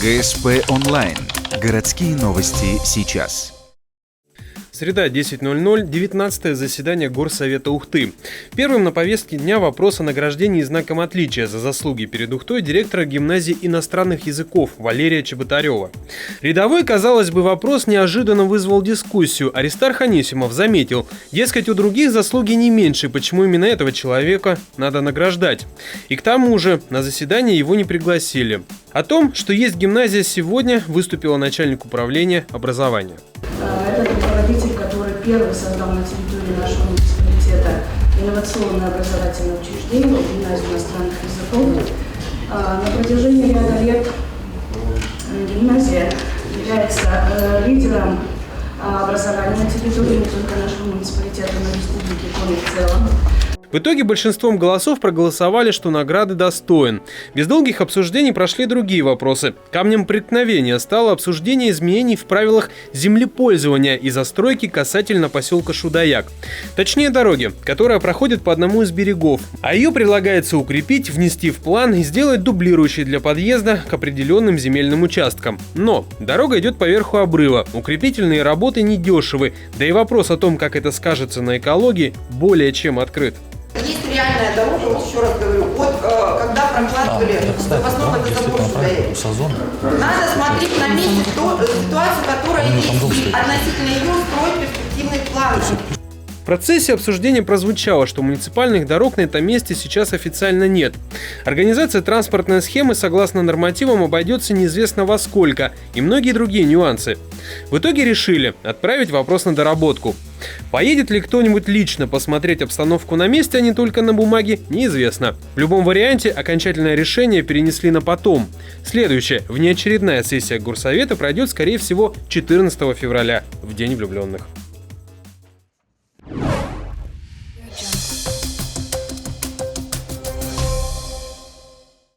ГСП онлайн. Городские новости сейчас. Среда, 10:00, 19-е заседание Горсовета Ухты. Первым на повестке дня вопрос о награждении знаком отличия за заслуги перед Ухтой директора гимназии иностранных языков Валерия Чеботарева. Рядовой, казалось бы, вопрос неожиданно вызвал дискуссию. Аристарх Анисимов заметил, дескать, у других заслуги не меньше, почему именно этого человека надо награждать. И к тому же на заседание его не пригласили. О том, что есть гимназия сегодня, выступила начальник управления образования. Это руководитель, который первый создал на территории нашего муниципалитета инновационное образовательное учреждение, гимназию иностранных языков. На протяжении ряда лет гимназия является лидером образования на территории не только нашего муниципалитета, но и республики Коми в целом. В итоге большинством голосов проголосовали, что награды достоин. Без долгих обсуждений прошли другие вопросы. Камнем преткновения стало обсуждение изменений в правилах землепользования и застройки касательно поселка Шудаяк. Точнее, дороги, которая проходит по одному из берегов. А ее предлагается укрепить, внести в план и сделать дублирующей для подъезда к определенным земельным участкам. Но дорога идет поверху обрыва, укрепительные работы недешевы, да и вопрос о том, как это скажется на экологии, более чем открыт. Есть реальная дорога, вот еще раз говорю, вот когда прокладывали запасной водозабор сюда, надо смотреть на месте ту ситуацию, которая есть, и относительно ее строить перспективный план. В процессе обсуждения прозвучало, что муниципальных дорог на этом месте сейчас официально нет. Организация транспортной схемы согласно нормативам обойдется неизвестно во сколько и многие другие нюансы. В итоге решили отправить вопрос на доработку. Поедет ли кто-нибудь лично посмотреть обстановку на месте, а не только на бумаге, неизвестно. В любом варианте окончательное решение перенесли на потом. Следующая, внеочередная сессия Горсовета пройдет, скорее всего, 14 февраля, в День влюбленных.